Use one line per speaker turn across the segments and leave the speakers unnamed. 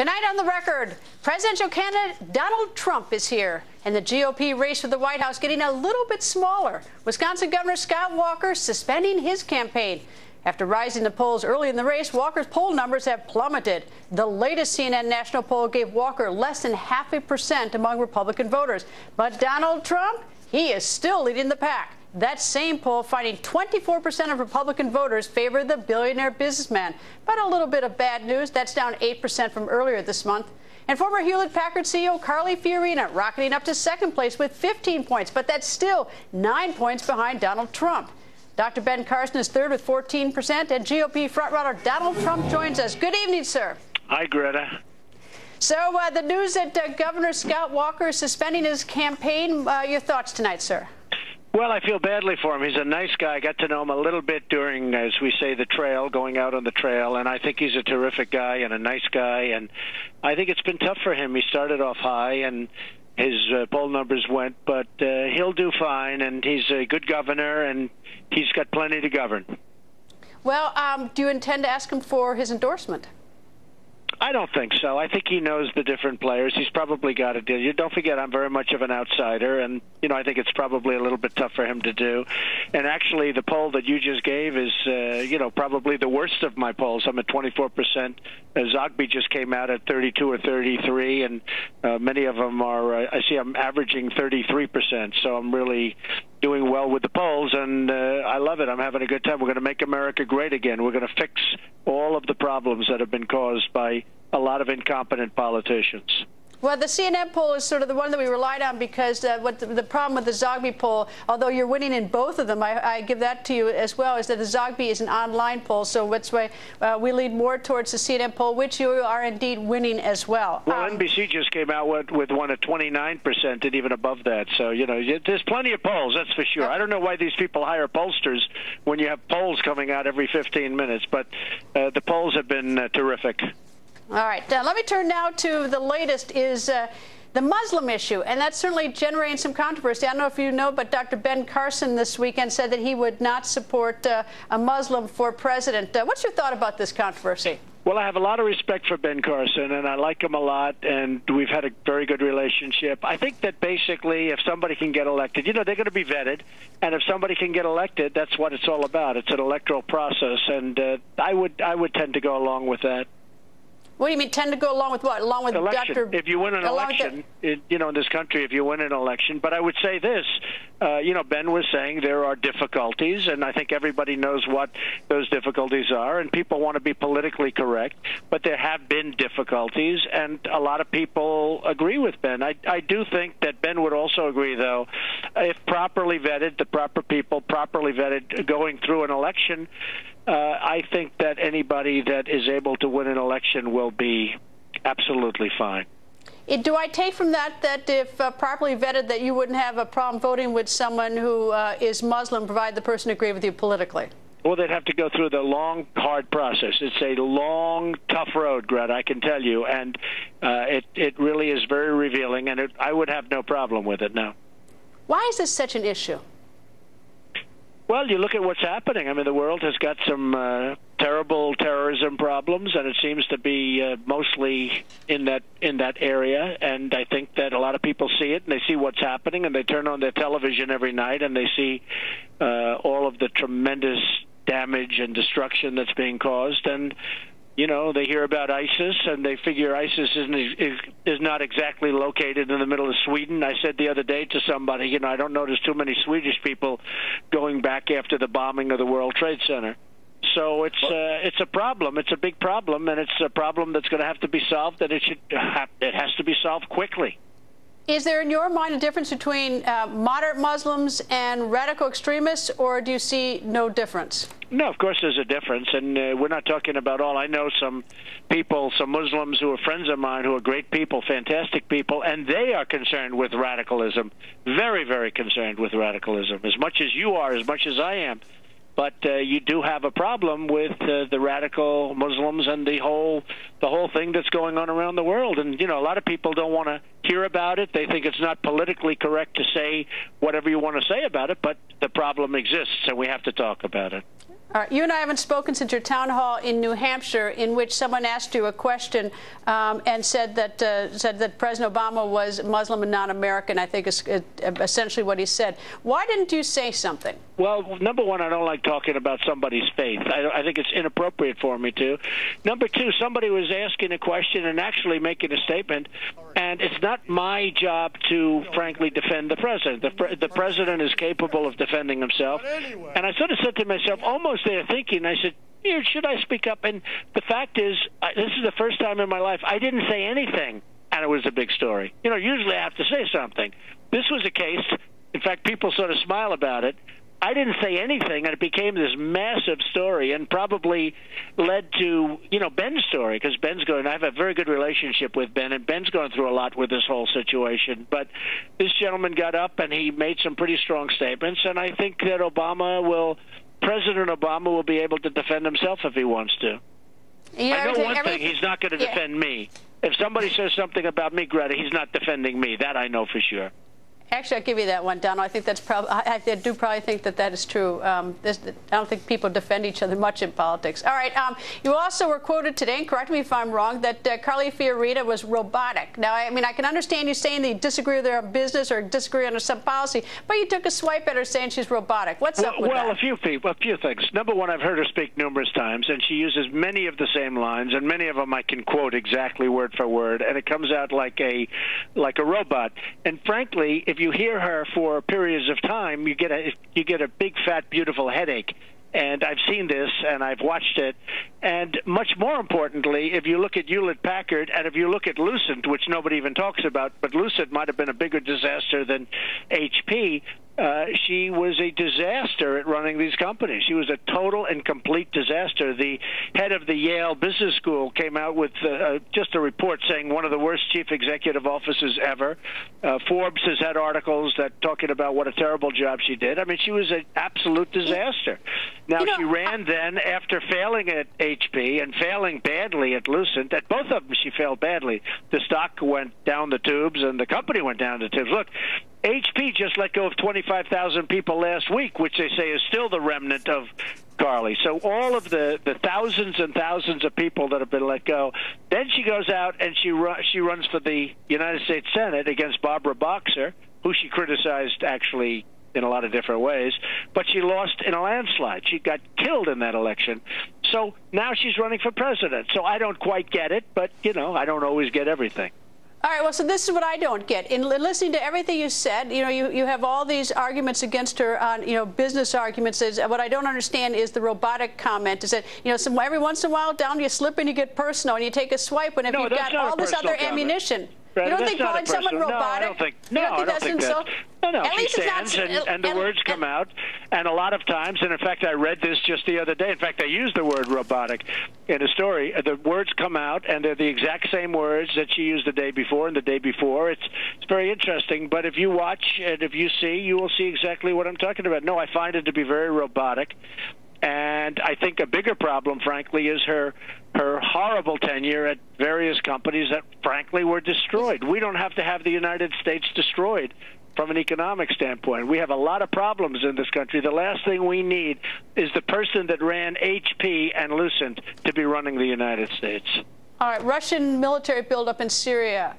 Tonight on The Record, presidential candidate Donald Trump is here, and the GOP race for the White House getting a little bit smaller. Wisconsin Governor Scott Walker suspending his campaign. After rising the polls early in the race, Walker's poll numbers have plummeted. The latest CNN national poll gave Walker less than 0.5% among Republican voters. But Donald Trump, he is still leading the pack. That same poll finding 24% of Republican voters favor the billionaire businessman. But a little bit of bad news. That's down 8% from earlier this month. And former Hewlett-Packard CEO Carly Fiorina rocketing up to second place with 15 points. But that's still 9 points behind Donald Trump. Dr. Ben Carson is third with 14%. And GOP frontrunner Donald Trump joins us. Good evening, sir.
Hi, Greta.
So the news that Governor Scott Walker is suspending his campaign. Your thoughts tonight, sir?
Well, I feel badly for him. He's a nice guy. I got to know him a little bit during, as we say, the trail, going out on the trail, and I think he's a terrific guy and a nice guy, and I think it's been tough for him. He started off high, and his poll numbers went, but he'll do fine, and he's a good governor, and he's got plenty to govern.
Well, do you intend to ask him for his endorsement?
I don't think so. I think he knows the different players. He's probably got a deal. You don't forget, I'm very much of an outsider, and I think it's probably a little bit tough for him to do. And actually, the poll that you just gave is, probably the worst of my polls. I'm at 24%. Zogby just came out at 32 or 33, and many of them are. I see I'm averaging 33%. So I'm really doing well with the polls, and I love it. I'm having a good time. We're going to make America great again. We're going to fix all of the problems that have been caused by a lot of incompetent politicians. Well,
the CNN poll is sort of the one that we relied on because the problem with the Zogby poll, although you're winning in both of them, I give that to you as well, is that the Zogby is an online poll. So that's why we lead more towards the CNN poll, which you are indeed winning as well.
Well, NBC just came out with one at 29% and even above that. So, there's plenty of polls, that's for sure. I don't know why these people hire pollsters when you have polls coming out every 15 minutes, but the polls have been terrific.
All right. Let me turn now to the latest is the Muslim issue, and that's certainly generating some controversy. I don't know if you know, but Dr. Ben Carson this weekend said that he would not support a Muslim for president. What's your thought about this controversy?
Well, I have a lot of respect for Ben Carson, and I like him a lot, and we've had a very good relationship. I think that basically if somebody can get elected, they're going to be vetted, and if somebody can get elected, that's what it's all about. It's an electoral process, and I would tend to go along with that.
What do you mean, tend to go along with what? Along with
election.
Dr.
If you win an election, in this country, if you win an election. But I would say this, Ben was saying there are difficulties, and I think everybody knows what those difficulties are, and people want to be politically correct, but there have been difficulties, and a lot of people agree with Ben. I do think that Ben would also agree, though, if properly vetted, the proper people, properly vetted, going through an election, I think that anybody that is able to win an election will be absolutely fine.
Do I take from that if properly vetted that you wouldn't have a problem voting with someone who is Muslim, provided the person agreed with you politically?
Well, they'd have to go through the long, hard process. It's a long, tough road, Greta, I can tell you, and it really is very revealing, and I would have no problem with it now.
Why is this such an issue?
Well, you look at what's happening. I mean, the world has got some terrible terrorism problems, and it seems to be mostly in that area. And I think that a lot of people see it, and they see what's happening, and they turn on their television every night, and they see all of the tremendous damage and destruction that's being caused. And they hear about ISIS, and they figure ISIS is not exactly located in the middle of Sweden. I said the other day to somebody, I don't notice too many Swedish people going back after the bombing of the World Trade Center. So it's a problem. It's a big problem, and it's a problem that's going to have to be solved, and it has to be solved quickly.
Is there, in your mind, a difference between moderate Muslims and radical extremists, or do you see no difference?
No, of course there's a difference, and we're not talking about all. I know some people, some Muslims who are friends of mine who are great people, fantastic people, and they are concerned with radicalism, very, very concerned with radicalism, as much as you are, as much as I am. But you do have a problem with the radical Muslims and the whole thing that's going on around the world. And, a lot of people don't want to hear about it. They think it's not politically correct to say whatever you want to say about it, but the problem exists, and we have to talk about it.
All right. You and I haven't spoken since your town hall in New Hampshire, in which someone asked you a question and said that President Obama was Muslim and non-American. I think is essentially what he said. Why didn't you say something?
Well, number one, I don't like talking about somebody's faith. I think it's inappropriate for me to. Number two, somebody was asking a question and actually making a statement, and it's not my job to, frankly, defend the president. The president is capable of defending himself. And I sort of said to myself, almost there thinking, I said, should I speak up? And the fact is, this is the first time in my life I didn't say anything, and it was a big story. Usually I have to say something. This was a case, in fact, people sort of smile about it. I didn't say anything, and it became this massive story and probably led to, Ben's story, because Ben's going, I have a very good relationship with Ben, and Ben's going through a lot with this whole situation. But this gentleman got up, and he made some pretty strong statements, and I think that President Obama will be able to defend himself if he wants to. I know one thing, he's not going to defend me. If somebody says something about me, Greta, he's not defending me. That I know for sure.
Actually, I'll give you that one, Donald. I think that's probably. I do probably think that is true. I don't think people defend each other much in politics. All right. You also were quoted today, and correct me if I'm wrong, that Carly Fiorina was robotic. Now, I mean, I can understand you saying that you disagree with her business or disagree on some policy, but you took a swipe at her saying she's robotic. What's up with that?
Well, a few things. Number one, I've heard her speak numerous times, and she uses many of the same lines, and many of them I can quote exactly word for word, and it comes out like a robot. And frankly, if you hear her for periods of time, you get a big, fat, beautiful headache. And I've seen this, and I've watched it. And much more importantly, if you look at Hewlett-Packard, and if you look at Lucent, which nobody even talks about, but Lucent might have been a bigger disaster than HP, she was a disaster at running these companies. She was a total and complete disaster. The head of the Yale Business School came out with just a report saying one of the worst chief executive offices ever. Forbes has had articles that talking about what a terrible job she did. I mean, she was an absolute disaster. Now, she ran then after failing at HP and failing badly at Lucent. At both of them, she failed badly. The stock went down the tubes, and the company went down the tubes. Look, HP just let go of 25,000 people last week, which they say is still the remnant of Carly. So all of the thousands and thousands of people that have been let go. Then she goes out and she runs for the United States Senate against Barbara Boxer, who she criticized actually in a lot of different ways, but she lost in a landslide. She got killed in that election. So now she's running for president. So I don't quite get it, but, I don't always get everything.
All right, well, so this is what I don't get. In listening to everything you said, you have all these arguments against her on, business arguments. What I don't understand is the robotic comment. Is that, every once in a while, down you slip and you get personal and you take a swipe, and if you've got all this other ammunition. You don't think calling someone robotic?
No, I don't think that. No, she stands and the words come out. And a lot of times, and in fact, I read this just the other day. In fact, I used the word robotic in a story. The words come out, and they're the exact same words that she used the day before and the day before. It's very interesting. But if you watch and if you see, you will see exactly what I'm talking about. No, I find it to be very robotic. And I think a bigger problem, frankly, is her horrible tenure at various companies that, frankly, were destroyed. We don't have to have the United States destroyed from an economic standpoint. We have a lot of problems in this country. The last thing we need is the person that ran HP and Lucent to be running the United States.
All right, Russian military buildup in Syria.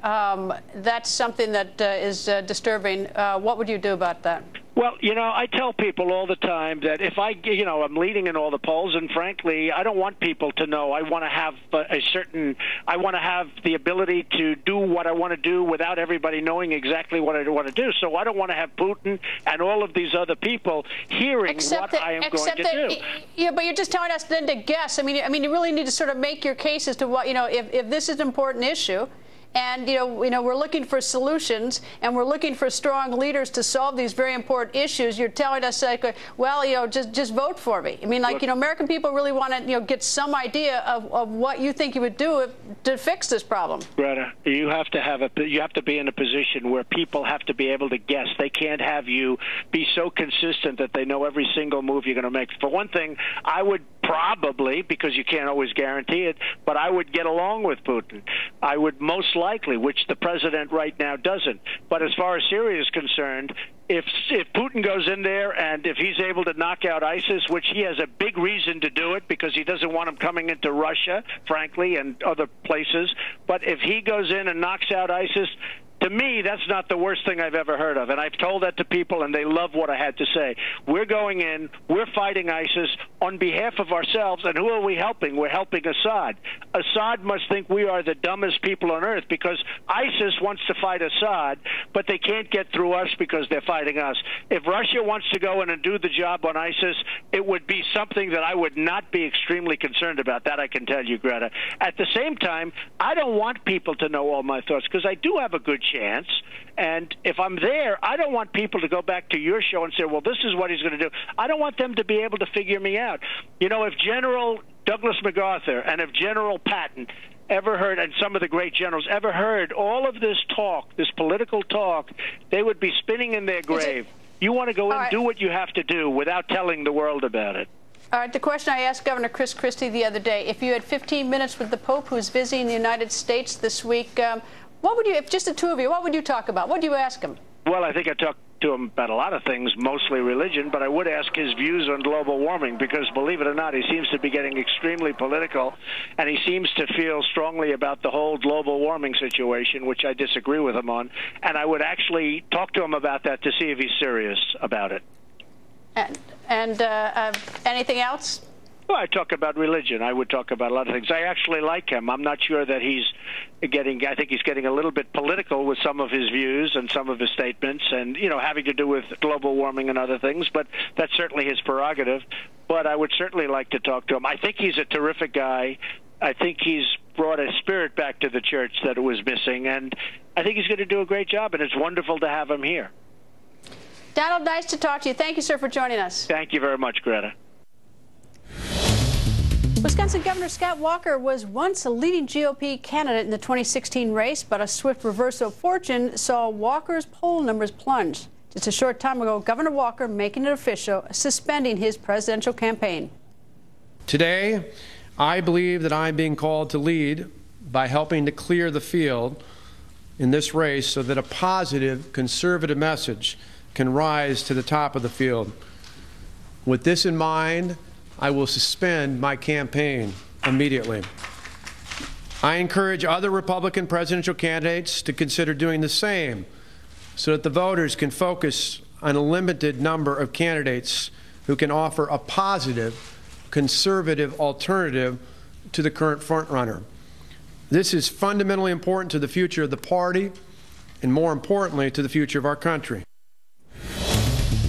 That's something that is disturbing. What would you do about that?
Well, I tell people all the time that if I'm leading in all the polls, and frankly, I don't want people to know. I want to have I want to have the ability to do what I want to do without everybody knowing exactly what I want to do. So I don't want to have Putin and all of these other people hearing what I am going to do.
Yeah, but you're just telling us then to guess. I mean, you really need to sort of make your case as to what, if this is an important issue. And, we're looking for solutions, and we're looking for strong leaders to solve these very important issues. You're telling us, like, well, just vote for me. I mean, like, American people really want to, get some idea of what you think you would do to fix this problem.
Greta, you have to be in a position where people have to be able to guess. They can't have you be so consistent that they know every single move you're going to make. For one thing, I would probably, because you can't always guarantee it, but I would get along with Putin. I would most likely, which the president right now doesn't. But as far as Syria is concerned, if Putin goes in there and if he's able to knock out ISIS, which he has a big reason to do it because he doesn't want them coming into Russia, frankly, and other places, but if he goes in and knocks out ISIS, to me, that's not the worst thing I've ever heard of. And I've told that to people, and they love what I had to say. We're going in, we're fighting ISIS on behalf of ourselves, and who are we helping? We're helping Assad. Assad must think we are the dumbest people on earth because ISIS wants to fight Assad, but they can't get through us because they're fighting us. If Russia wants to go in and do the job on ISIS, it would be something that I would not be extremely concerned about. That I can tell you, Greta. At the same time, I don't want people to know all my thoughts because I do have a good chance. And if I'm there, I don't want people to go back to your show and say, well, this is what he's going to do. I don't want them to be able to figure me out. You know, if General Douglas MacArthur and if General Patton ever heard, and some of the great generals ever heard all of this talk, this political talk, they would be spinning in their grave. You want to go in, do what you have to do without telling the world about it.
All right, the question I asked Governor Chris Christie the other day, if you had 15 minutes with the Pope, who's visiting the United States this week, what would you, if just the two of you, what would you talk about? What would you ask him?
Well, I think I talked to him about a lot of things, mostly religion, but I would ask his views on global warming because, believe it or not, he seems to be getting extremely political, and he seems to feel strongly about the whole global warming situation, which I disagree with him on, and I would actually talk to him about that to see if he's serious about it.
And
Anything else?
Well, I talk about religion. I would talk about a lot of things. I actually like him. I'm not sure that he's getting, I think he's getting a little bit political with some of his views and some of his statements and, you know, having to do with global warming and other things, but that's certainly his prerogative. But I would certainly like to talk to him. I think he's a terrific guy. I think he's brought a spirit back to the church that it was missing, and I think he's going to do a great job, and it's wonderful to have him here.
Donald, nice to talk to you. Thank you, sir, for joining us.
Thank you very much, Greta.
Wisconsin Governor Scott Walker was once a leading GOP candidate in the 2016 race, but a swift reversal of fortune saw Walker's poll numbers plunge. Just a short time ago, Governor Walker making it official, suspending his presidential campaign.
Today, I believe that I'm being called to lead by helping to clear the field in this race so that a positive, conservative message can rise to the top of the field. With this in mind, I will suspend my campaign immediately. I encourage other Republican presidential candidates to consider doing the same so that the voters can focus on a limited number of candidates who can offer a positive, conservative alternative to the current frontrunner. This is fundamentally important to the future of the party and, more importantly, to the future of our country.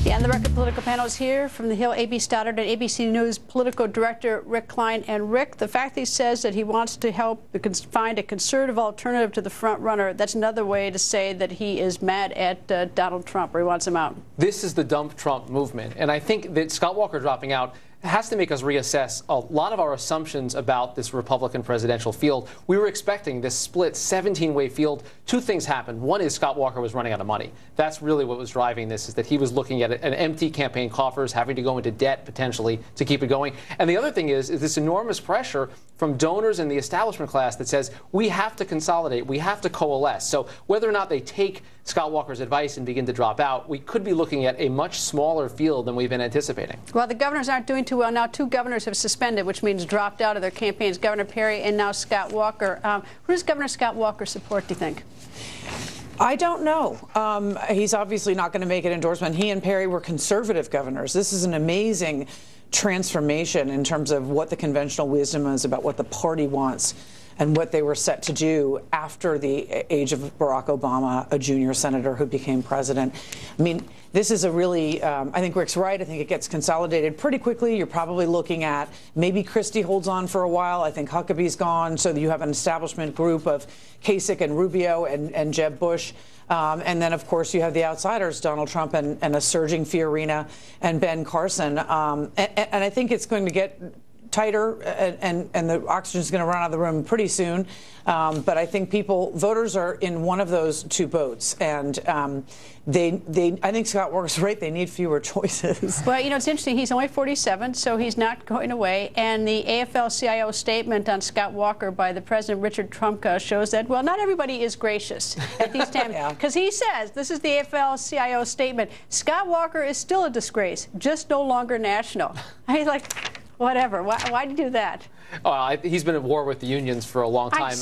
The On the Record political panel is here from the Hill, A.B. Stoddard, and ABC News political director Rick Klein. And Rick, the fact that he says that he wants to help find a conservative alternative to the front runner, that's another way to say that he is mad at Donald Trump, or he wants him out.
This is the dump Trump movement. And I think that Scott Walker dropping out has to make us reassess a lot of our assumptions about this Republican presidential field. We were expecting this split 17-way field. Two things happened. One is Scott Walker was running out of money. That's really what was driving this, is that he was looking at an empty campaign coffers, having to go into debt potentially to keep it going. And the other thing is this enormous pressure from donors in the establishment class that says we have to consolidate, we have to coalesce. So whether or not they take Scott Walker's advice and begin to drop out, we could be looking at a much smaller field than we've been anticipating.
Well, the governors aren't doing too well now. Two governors have suspended, which means dropped out of their campaigns, Governor Perry and now Scott Walker. Who does Governor Scott Walker support, do you think?
I don't know. He's obviously not going to make an endorsement. He and Perry were conservative governors. This is an amazing transformation in terms of what the conventional wisdom is about what the party wants and what they were set to do after the age of Barack Obama, a junior senator who became president. I mean, this is a really, I think Rick's right. I think it gets consolidated pretty quickly. You're probably looking at maybe Christie holds on for a while. I think Huckabee's gone. So you have an establishment group of Kasich and Rubio and Jeb Bush. And then, of course, you have the outsiders, Donald Trump and a surging Fiorina and Ben Carson. And I think it's going to get tighter, and the oxygen's going to run out of the room pretty soon. But I think voters are in one of those two boats, and I think Scott Walker's right. They need fewer choices.
Well, you know, it's interesting. He's only 47, so he's not going away. And the AFL-CIO statement on Scott Walker by the President, Richard Trumka, shows that, well, not everybody is gracious at these times. Because he says, this is the AFL-CIO statement, Scott Walker is still a disgrace, just no longer national. I mean, like, whatever. Why do you do that?
He's been at war with the unions for a long time.
I mean,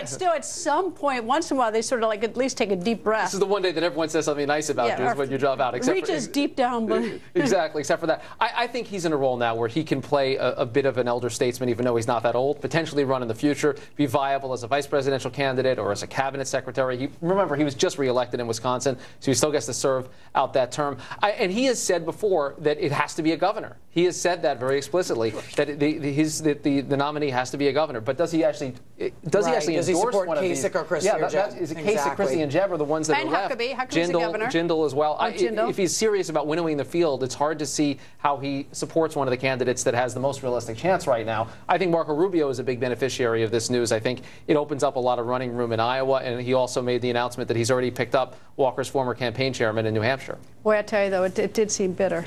it's still at some point, once in a while, they sort of like at least take a deep breath.
This is the one day that everyone says something nice about you is when you drop out.
Reaches deep down.
Exactly, except for that. I think he's in a role now where he can play a bit of an elder statesman, even though he's not that old, potentially run in the future, be viable as a vice presidential candidate or as a cabinet secretary. Remember, he was just reelected in Wisconsin, so he still gets to serve out that term. And he has said before that it has to be a governor. He has said that very explicitly, that the nominee has to be a governor. But does he actually endorse one of these?
Kasich or Christie or Jeb?
Is it Kasich, Christie, and Jeb are the ones that are left?
Huckabee's the governor.
Jindal as well.
Jindal.
If he's serious about winnowing the field, it's hard to see how he supports one of the candidates that has the most realistic chance right now. I think Marco Rubio is a big beneficiary of this news. I think it opens up a lot of running room in Iowa, and he also made the announcement that he's already picked up Walker's former campaign chairman in New Hampshire.
Boy, I tell you, though, it did seem bitter.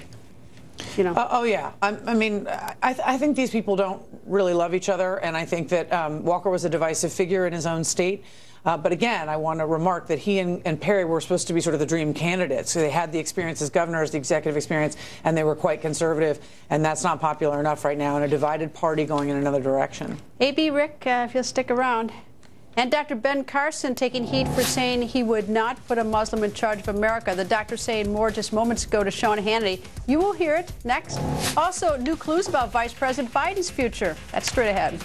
You know.
Oh, yeah. I mean, I think these people don't really love each other, and I think that Walker was a divisive figure in his own state. But again, I want to remark that he and Perry were supposed to be sort of the dream candidates. So they had the experience as governors, the executive experience, and they were quite conservative. And that's not popular enough right now in a divided party going in another direction.
A.B. Rick, if you'll stick around. And Dr. Ben Carson taking heat for saying he would not put a Muslim in charge of America. The doctor saying more just moments ago to Sean Hannity. You will hear it next. Also, new clues about Vice President Biden's future. That's straight ahead.